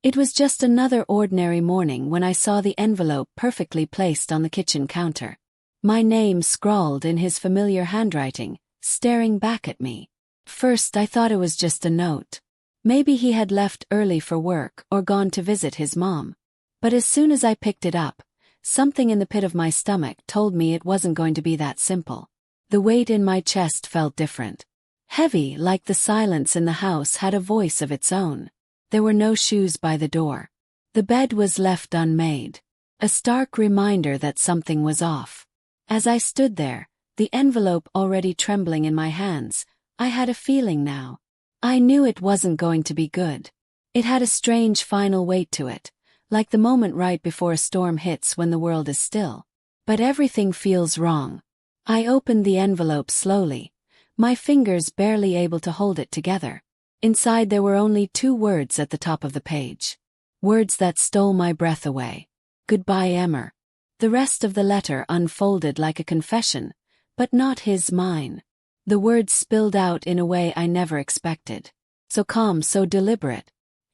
It was just another ordinary morning when I saw the envelope perfectly placed on the kitchen counter. My name scrawled in his familiar handwriting, staring back at me. First I thought it was just a note. Maybe he had left early for work or gone to visit his mom. But as soon as I picked it up, something in the pit of my stomach told me it wasn't going to be that simple. The weight in my chest felt different. Heavy, like the silence in the house had a voice of its own. There were no shoes by the door. The bed was left unmade. A stark reminder that something was off. As I stood there, the envelope already trembling in my hands, I had a feeling now. I knew it wasn't going to be good. It had a strange final weight to it, like the moment right before a storm hits when the world is still. But everything feels wrong. I opened the envelope slowly, my fingers barely able to hold it together. Inside there were only 2 words at the top of the page. Words that stole my breath away. Goodbye, Emmer. The rest of the letter unfolded like a confession, but not mine. The words spilled out in a way I never expected. So calm, so deliberate.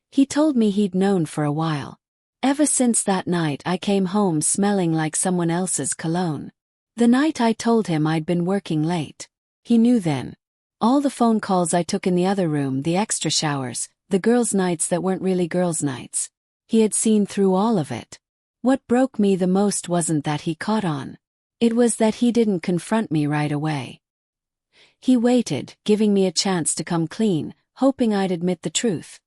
He told me he'd known for a while. Ever since that night I came home smelling like someone else's cologne. The night I told him I'd been working late. He knew then. All the phone calls I took in the other room, the extra showers, the girls' nights that weren't really girls' nights. He had seen through all of it. What broke me the most wasn't that he caught on. It was that he didn't confront me right away. He waited, giving me a chance to come clean, hoping I'd admit the truth.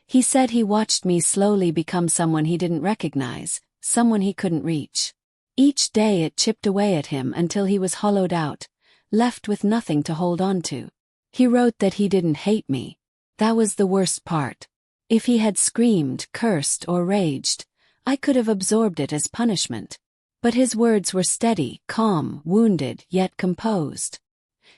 He said he watched me slowly become someone he didn't recognize, someone he couldn't reach. Each day it chipped away at him until he was hollowed out, left with nothing to hold on to. He wrote that he didn't hate me. That was the worst part. If he had screamed, cursed, or raged, I could have absorbed it as punishment. But his words were steady, calm, wounded, yet composed.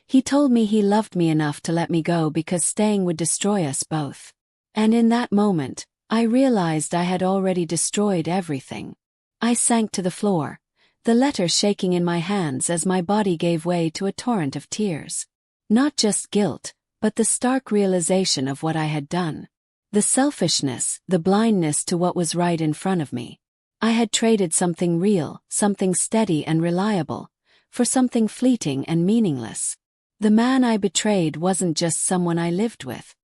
He told me he loved me enough to let me go because staying would destroy us both. And in that moment, I realized I had already destroyed everything. I sank to the floor, the letter shaking in my hands as my body gave way to a torrent of tears. Not just guilt, but the stark realization of what I had done. The selfishness, the blindness to what was right in front of me. I had traded something real, something steady and reliable, for something fleeting and meaningless. The man I betrayed wasn't just someone I lived with.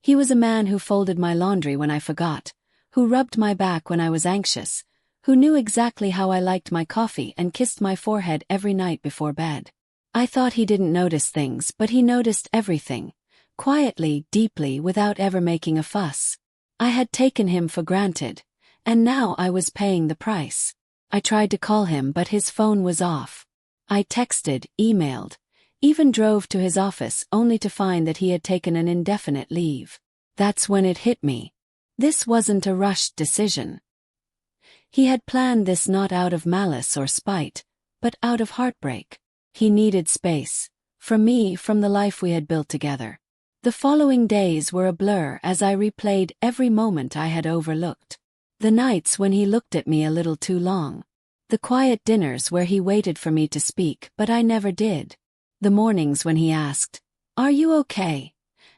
He was a man who folded my laundry when I forgot, who rubbed my back when I was anxious, who knew exactly how I liked my coffee and kissed my forehead every night before bed. I thought he didn't notice things, but he noticed everything, quietly, deeply, without ever making a fuss. I had taken him for granted, and now I was paying the price. I tried to call him, but his phone was off. I texted, emailed, even drove to his office only to find that he had taken an indefinite leave. That's when it hit me. This wasn't a rushed decision. He had planned this not out of malice or spite, but out of heartbreak. He needed space. From me, from the life we had built together. The following days were a blur as I replayed every moment I had overlooked. The nights when he looked at me a little too long. The quiet dinners where he waited for me to speak but I never did. The mornings when he asked, "Are you okay?"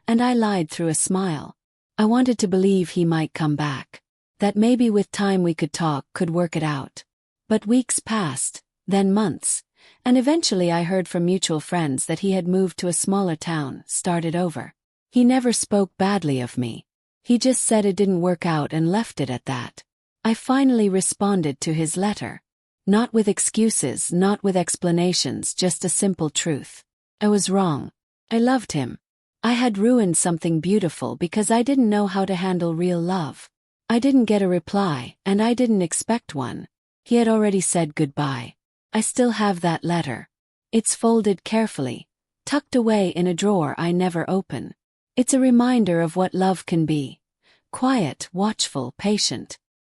And I lied through a smile. I wanted to believe he might come back. That maybe with time we could talk, could work it out. But weeks passed, then months, and eventually I heard from mutual friends that he had moved to a smaller town, started over. He never spoke badly of me. He just said it didn't work out and left it at that. I finally responded to his letter. Not with excuses, not with explanations, just a simple truth. I was wrong. I loved him. I had ruined something beautiful because I didn't know how to handle real love. I didn't get a reply, and I didn't expect one. He had already said goodbye. I still have that letter. It's folded carefully, tucked away in a drawer I never open. It's a reminder of what love can be. Quiet, watchful, patient.